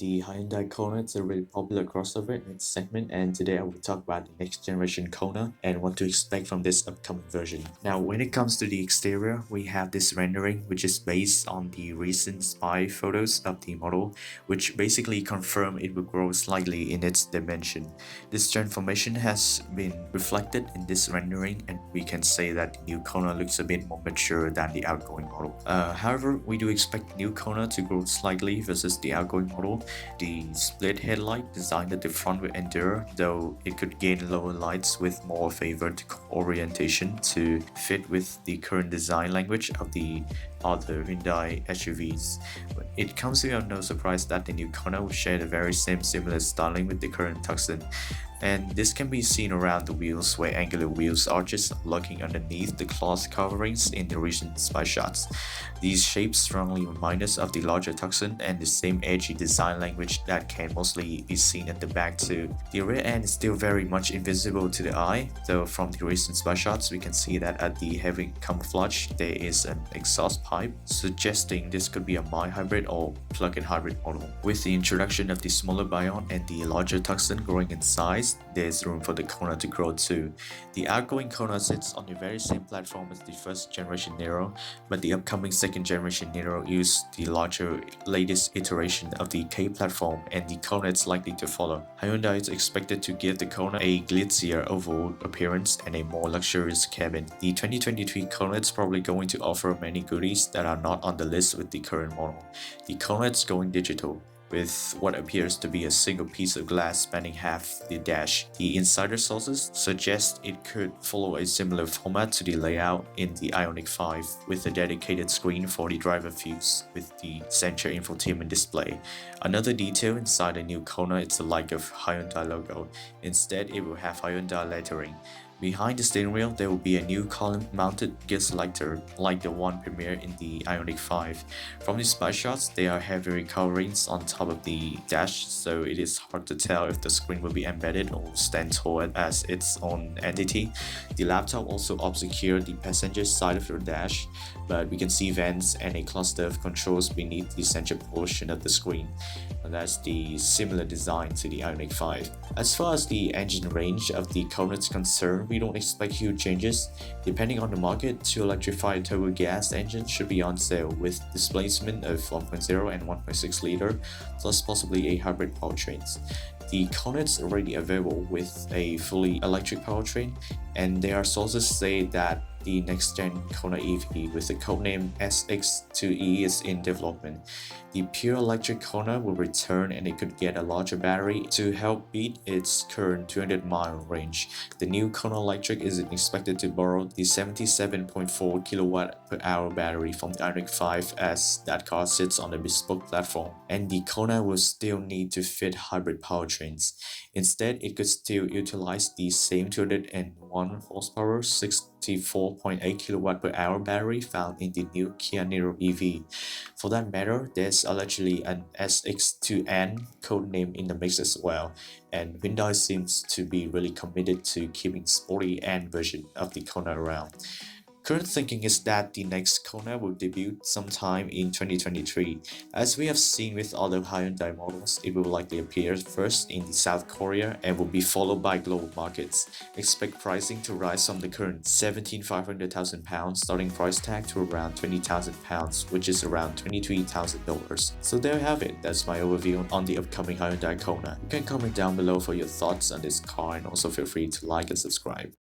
the Hyundai Kona. It's a really popular crossover in its segment, and today I will talk about the next generation Kona and what to expect from this upcoming version. Now, when it comes to the exterior, we have this rendering which is based on the recent spy photos of the model, which basically confirm it will grow slightly in its dimension. This transformation has been reflected in this rendering, and we can say that the new Kona looks a bit more mature than the outgoing model. However, we do expect the new Kona to grow slightly versus the outgoing model. The split headlight designed at the front will endure, though it could gain lower lights with more of a vertical orientation to fit with the current design language of the other Hyundai SUVs. But it comes without no surprise that the new Kona will share the very same similar styling with the current Tucson. And this can be seen around the wheels, where angular wheels arches are looking underneath the cloth coverings in the recent spy shots. These shapes strongly remind us of the larger Tucson and the same edgy design language that can mostly be seen at the back too. The rear end is still very much invisible to the eye, though from the recent spy shots we can see that at the heavy camouflage there is an exhaust pipe, suggesting this could be a mild hybrid or plug-in hybrid model. With the introduction of the smaller Bion and the larger Tucson growing in size, there's room for the Kona to grow too. The outgoing Kona sits on the very same platform as the first generation Nero, but the upcoming second generation Nero uses the larger latest iteration of the K platform, and the Kona is likely to follow. Hyundai is expected to give the Kona a glitzier overall appearance and a more luxurious cabin. The 2023 Kona is probably going to offer many goodies that are not on the list with the current model. The Kona is going digital, with what appears to be a single piece of glass spanning half the dash. The insider sources suggest it could follow a similar format to the layout in the Ioniq 5, with a dedicated screen for the driver views with the center infotainment display. Another detail inside the new Kona is the lack of Hyundai logo. Instead, it will have Hyundai lettering. Behind the steering wheel, there will be a new column-mounted gear selector like the one premiered in the Ioniq 5. From the spy shots, there are heavy coverings on top of the dash, so it is hard to tell if the screen will be embedded or stand tall as its own entity. The laptop also obscures the passenger side of the dash, but we can see vents and a cluster of controls beneath the center portion of the screen. And that's the similar design to the Ioniq 5. As far as the engine range of the Kona is concerned, we don't expect huge changes. Depending on the market, two electrified turbo gas engines should be on sale with displacement of 1.0 and 1.6 liter, plus possibly a hybrid powertrains. The Kona is already available with a fully electric powertrain, and there are sources say that the next-gen Kona EV with the codename SX2E is in development. The pure electric Kona will return, and it could get a larger battery to help beat its current 200-mile range. The new Kona Electric is expected to borrow the 77.4 kilowatt-per-hour battery from the Ioniq 5, as that car sits on a bespoke platform, and the Kona will still need to fit hybrid powertrains. Instead, it could still utilize the same 201 horsepower, 64.8 kilowatt per hour battery found in the new Kia Niro EV. For that matter, there's allegedly an SX2N codename in the mix as well, and Hyundai seems to be really committed to keeping sporty N version of the Kona around. Current thinking is that the next Kona will debut sometime in 2023. As we have seen with other Hyundai models, it will likely appear first in South Korea and will be followed by global markets. Expect pricing to rise from the current £17,500 starting price tag to around £20,000, which is around $23,000. So there you have it, that's my overview on the upcoming Hyundai Kona. You can comment down below for your thoughts on this car, and also feel free to like and subscribe.